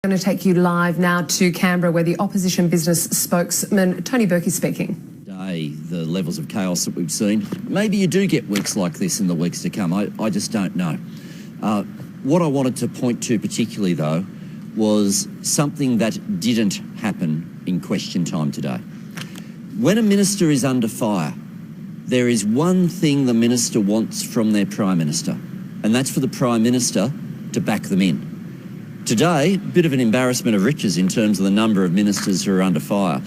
I'm going to take you live now to Canberra, where the opposition business spokesman Tony Burke is speaking. The levels of chaos that we've seen. Maybe you do get weeks like this in the weeks to come. I just don't know. What I wanted to point to particularly, though, was something that didn't happen in question time today. When a minister is under fire, there is one thing the minister wants from their Prime Minister, and that's for the Prime Minister to back them in. Today, a bit of an embarrassment of riches in terms of the number of ministers who are under fire.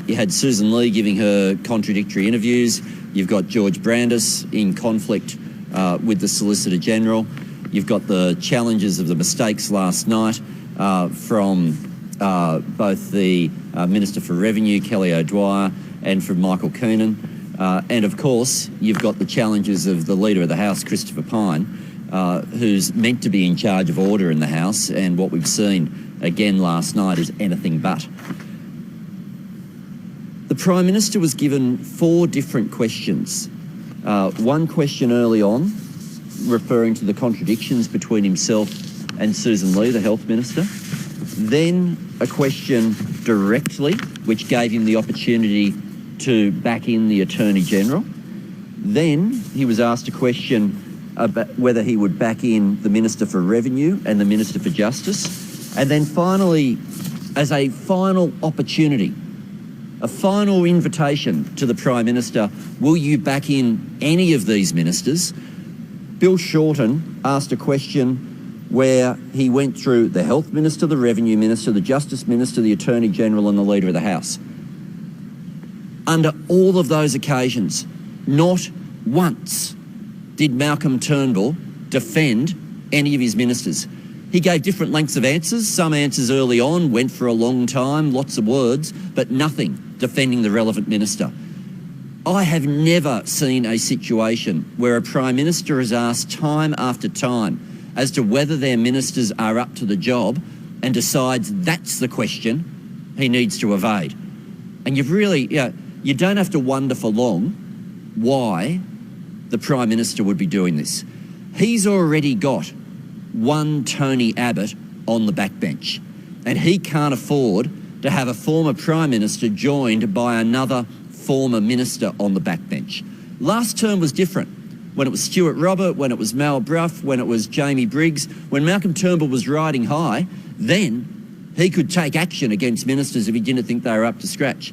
You had Susan Lee giving her contradictory interviews. You've got George Brandis in conflict with the Solicitor General. You've got the challenges of the mistakes last night from both the Minister for Revenue, Kelly O'Dwyer, and from Michael Keenan. And of course, you've got the challenges of the Leader of the House, Christopher Pyne, who's meant to be in charge of order in the House, and what we've seen again last night is anything but. The Prime Minister was given 4 different questions. One question early on, referring to the contradictions between himself and Susan Lee, the Health Minister. Then a question directly, which gave him the opportunity to back in the Attorney General. Then he was asked a question about whether he would back in the Minister for Revenue and the Minister for Justice. And then finally, as a final opportunity, a final invitation to the Prime Minister, will you back in any of these ministers? Bill Shorten asked a question where he went through the Health Minister, the Revenue Minister, the Justice Minister, the Attorney General and the Leader of the House. Under all of those occasions, not once did Malcolm Turnbull defend any of his ministers. He gave different lengths of answers. Some answers early on went for a long time, lots of words, but nothing defending the relevant minister. I have never seen a situation where a Prime Minister is asked time after time as to whether their ministers are up to the job and decides that's the question he needs to evade. And you've really, you don't have to wonder for long why the Prime Minister would be doing this. He's already got one Tony Abbott on the backbench, and he can't afford to have a former Prime Minister joined by another former minister on the backbench. Last term was different. When it was Stuart Robert, when it was Mal Brough, when it was Jamie Briggs, when Malcolm Turnbull was riding high, then he could take action against ministers if he didn't think they were up to scratch.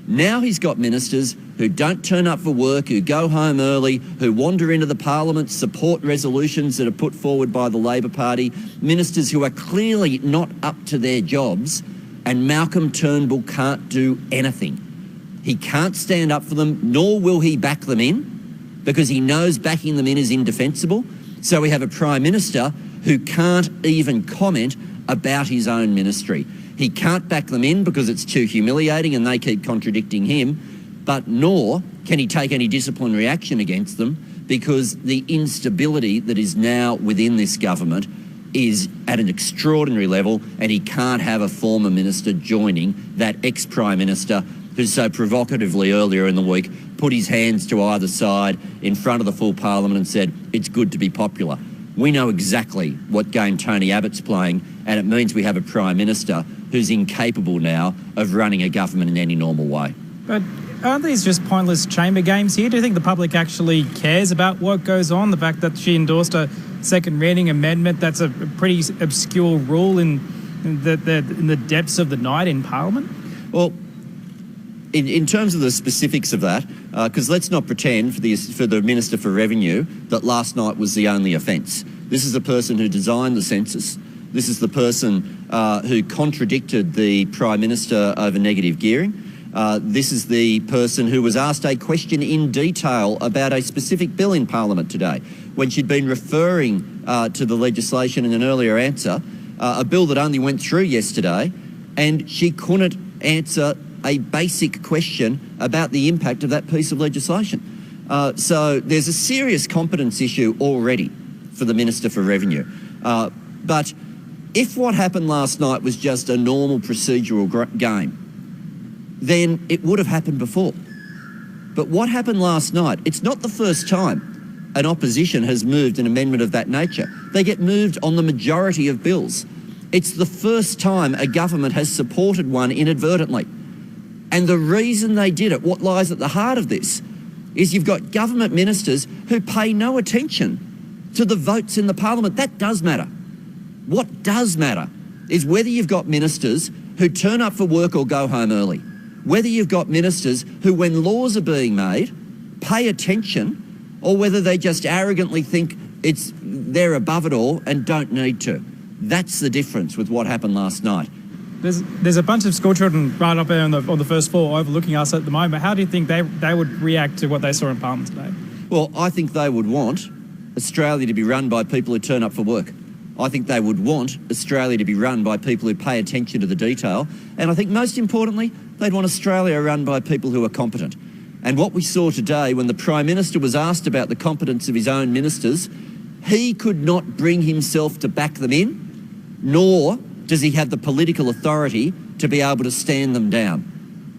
Now he's got ministers who don't turn up for work, who go home early, who wander into the Parliament, support resolutions that are put forward by the Labor Party, ministers who are clearly not up to their jobs, and Malcolm Turnbull can't do anything. He can't stand up for them, nor will he back them in, because he knows backing them in is indefensible. So we have a Prime Minister who can't even comment about his own ministry. He can't back them in because it's too humiliating and they keep contradicting him, but nor can he take any disciplinary action against them because the instability that is now within this government is at an extraordinary level, and he can't have a former minister joining that ex-Prime Minister who so provocatively earlier in the week put his hands to either side in front of the full Parliament and said, it's good to be popular. We know exactly what game Tony Abbott's playing, and it means we have a Prime Minister who's incapable now of running a government in any normal way. But aren't these just pointless chamber games here? Do you think the public actually cares about what goes on? The fact that she endorsed a second reading amendment, that's a pretty obscure rule in the depths of the night in Parliament? Well, in terms of the specifics of that, because let's not pretend for the Minister for Revenue that last night was the only offence. This is the person who designed the census. This is the person who contradicted the Prime Minister over negative gearing. This is the person who was asked a question in detail about a specific bill in Parliament today, when she'd been referring to the legislation in an earlier answer, a bill that only went through yesterday, and she couldn't answer a basic question about the impact of that piece of legislation. So there's a serious competence issue already for the Minister for Revenue. But if what happened last night was just a normal procedural game, then it would have happened before. But what happened last night, it's not the first time an opposition has moved an amendment of that nature. They get moved on the majority of bills. It's the first time a government has supported one inadvertently. And the reason they did it, what lies at the heart of this, is you've got government ministers who pay no attention to the votes in the parliament. That does matter. What does matter is whether you've got ministers who turn up for work or go home early, whether you've got ministers who, when laws are being made, pay attention, or whether they just arrogantly think they're above it all and don't need to. That's the difference with what happened last night. There's a bunch of schoolchildren right up there on the first floor overlooking us at the moment. How do you think they would react to what they saw in Parliament today? Well, I think they would want Australia to be run by people who turn up for work. I think they would want Australia to be run by people who pay attention to the detail. And I think most importantly, they'd want Australia run by people who are competent. And what we saw today, when the Prime Minister was asked about the competence of his own ministers, he could not bring himself to back them in, nor does he have the political authority to be able to stand them down.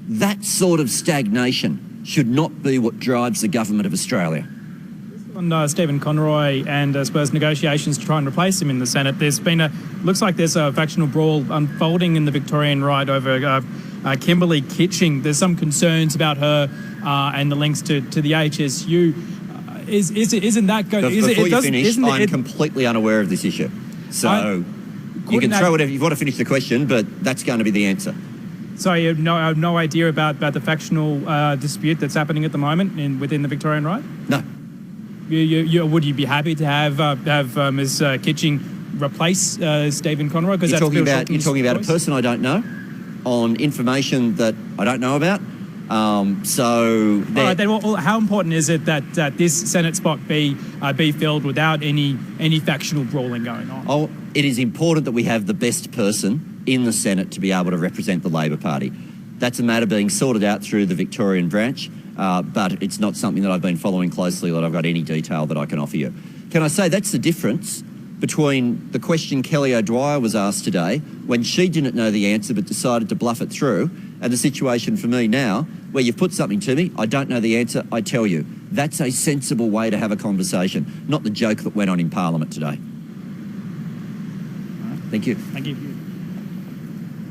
That sort of stagnation should not be what drives the government of Australia. On Stephen Conroy and Spurs negotiations to try and replace him in the Senate, looks like there's a factional brawl unfolding in the Victorian right over Kimberley Kitching. There's some concerns about her and the links to the HSU. Isn't that going? Before you finish, I'm completely unaware of this issue. So you can throw whatever you want to finish the question, but that's going to be the answer. So you have no idea about the factional dispute that's happening at the moment within the Victorian right? No. Would you be happy to have Ms. Kitching replace Stephen Conroy? Because you're talking about a person I don't know on information that I don't know about. All right, then. Well, how important is it that this Senate spot be filled without any factional brawling going on? Oh, it is important that we have the best person in the Senate to be able to represent the Labor Party. That's a matter being sorted out through the Victorian branch, but it's not something that I've been following closely, that I've got any detail that I can offer you. Can I say that's the difference between the question Kelly O'Dwyer was asked today, when she didn't know the answer but decided to bluff it through, and the situation for me now, where you've put something to me, I don't know the answer, I tell you. That's a sensible way to have a conversation, not the joke that went on in Parliament today. Thank you. Thank you.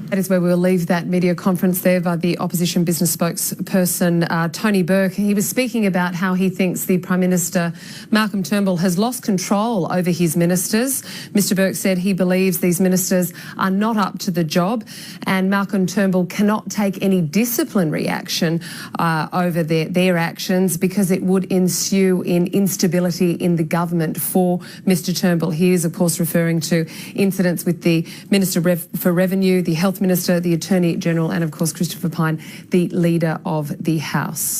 That is where we'll leave that media conference there by the opposition business spokesperson, Tony Burke. He was speaking about how he thinks the Prime Minister, Malcolm Turnbull, has lost control over his ministers. Mr Burke said he believes these ministers are not up to the job, and Malcolm Turnbull cannot take any disciplinary action over their actions, because it would ensue in instability in the government for Mr Turnbull. He is, of course, referring to incidents with the Minister for Revenue, the Health Minister, the Attorney General, and of course Christopher Pyne, the Leader of the House.